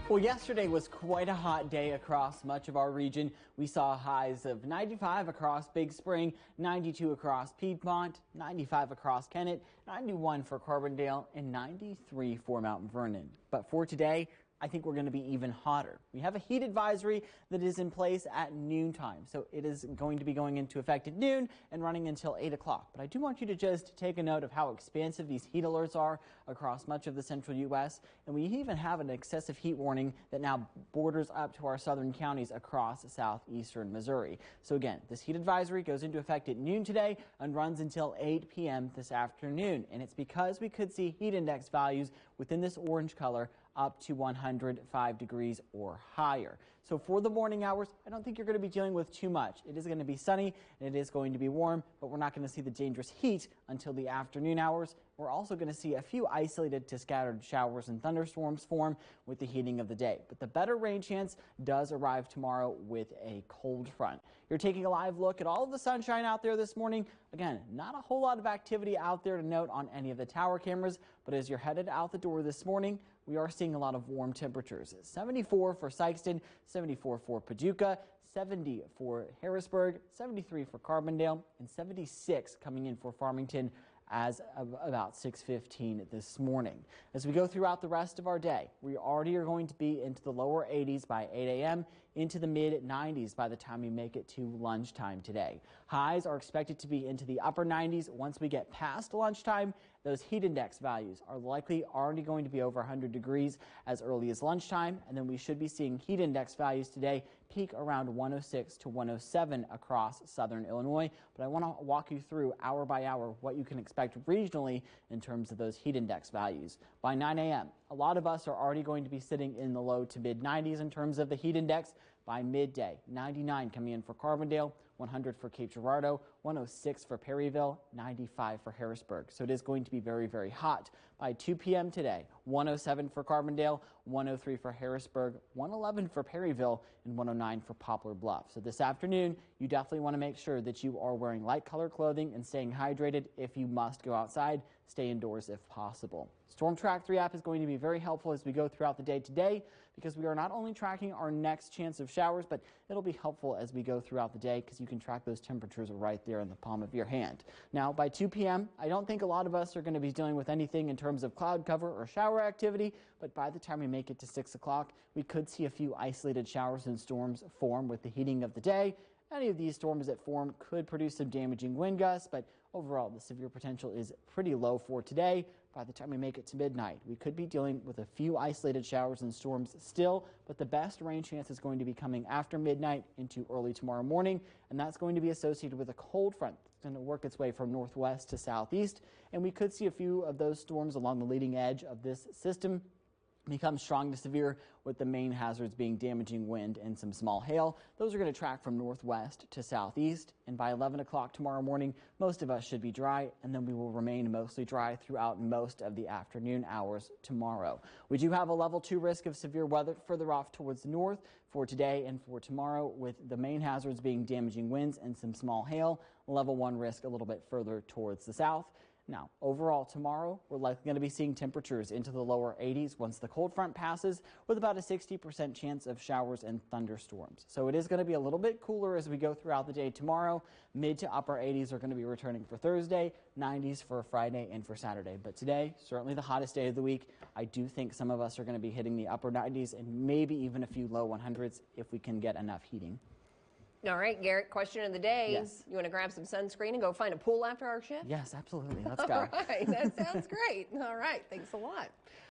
Well, yesterday was quite a hot day across much of our region. We saw highs of 95 across Big Spring, 92 across Piedmont, 95 across Kennett, 91 for Carbondale, and 93 for Mount Vernon. But for today, I think we're going to be even hotter. We have a heat advisory that is in place at noontime, so it is going to be going into effect at noon and running until 8 o'clock. But I do want you to just take a note of how expansive these heat alerts are across much of the central U.S. And we even have an excessive heat warning that now borders up to our southern counties across southeastern Missouri. So again, this heat advisory goes into effect at noon today and runs until 8 p.m. this afternoon. And it's because we could see heat index values within this orange color up to 105 degrees or higher. So for the morning hours, I don't think you're going to be dealing with too much. It is going to be sunny and it is going to be warm, but we're not going to see the dangerous heat until the afternoon hours. We're also going to see a few isolated to scattered showers and thunderstorms form with the heating of the day. But the better rain chance does arrive tomorrow with a cold front. You're taking a live look at all of the sunshine out there this morning. Again, not a whole lot of activity out there to note on any of the tower cameras, but as you're headed out the door this morning, we are seeing a lot of warm temperatures. 74 for Sikeston, 74 for Paducah, 70 for Harrisburg, 73 for Carbondale, and 76 coming in for Farmington as of about 6:15 this morning. As we go throughout the rest of our day, we already are going to be into the lower 80s by 8 a.m., into the mid 90s by the time we make it to lunchtime today. Highs are expected to be into the upper 90s once we get past lunchtime. Those heat index values are likely already going to be over 100 degrees as early as lunchtime, and then we should be seeing heat index values today peak around 106 to 107 across southern Illinois. But I want to walk you through hour by hour what you can expect regionally in terms of those heat index values. By 9 a.m., a lot of us are already going to be sitting in the low to mid 90s in terms of the heat index. By midday, 99 coming in for Carbondale, 100 for Cape Girardeau, 106 for Perryville, 95 for Harrisburg. So it is going to be very, very hot. By 2 p.m. today, 107 for Carbondale, 103 for Harrisburg, 111 for Perryville, and 109 for Poplar Bluff. So this afternoon, you definitely want to make sure that you are wearing light colored clothing and staying hydrated. If you must go outside, stay indoors if possible. StormTrack 3 app is going to be very helpful as we go throughout the day today because we are not only tracking our next chance of showers, but it'll be helpful as we go throughout the day because you can track those temperatures right there in the palm of your hand. Now, by 2 p.m., I don't think a lot of us are going to be dealing with anything in terms of cloud cover or shower activity, but by the time we make it to 6 o'clock, we could see a few isolated showers and storms form with the heating of the day. Any of these storms that form could produce some damaging wind gusts, but overall, the severe potential is pretty low for today. By the time we make it to midnight, we could be dealing with a few isolated showers and storms still, but the best rain chance is going to be coming after midnight into early tomorrow morning, and that's going to be associated with a cold front that's going to work its way from northwest to southeast, and we could see a few of those storms along the leading edge of this system become strong to severe, with the main hazards being damaging wind and some small hail. Those are going to track from northwest to southeast, and by 11 o'clock tomorrow morning, most of us should be dry, and then we will remain mostly dry throughout most of the afternoon hours tomorrow. We do have a level 2 risk of severe weather further off towards the north for today and for tomorrow, with the main hazards being damaging winds and some small hail. Level 1 risk a little bit further towards the south. Now, overall tomorrow, we're likely going to be seeing temperatures into the lower 80s once the cold front passes, with about a 60% chance of showers and thunderstorms. So it is going to be a little bit cooler as we go throughout the day tomorrow. Mid to upper 80s are going to be returning for Thursday, 90s for Friday and for Saturday. But today, certainly the hottest day of the week. I do think some of us are going to be hitting the upper 90s and maybe even a few low 100s if we can get enough heating. All right, Garrett, question of the day. Yes. You want to grab some sunscreen and go find a pool after our shift? Yes, absolutely. Let's go. All right, that sounds great. All right, thanks a lot.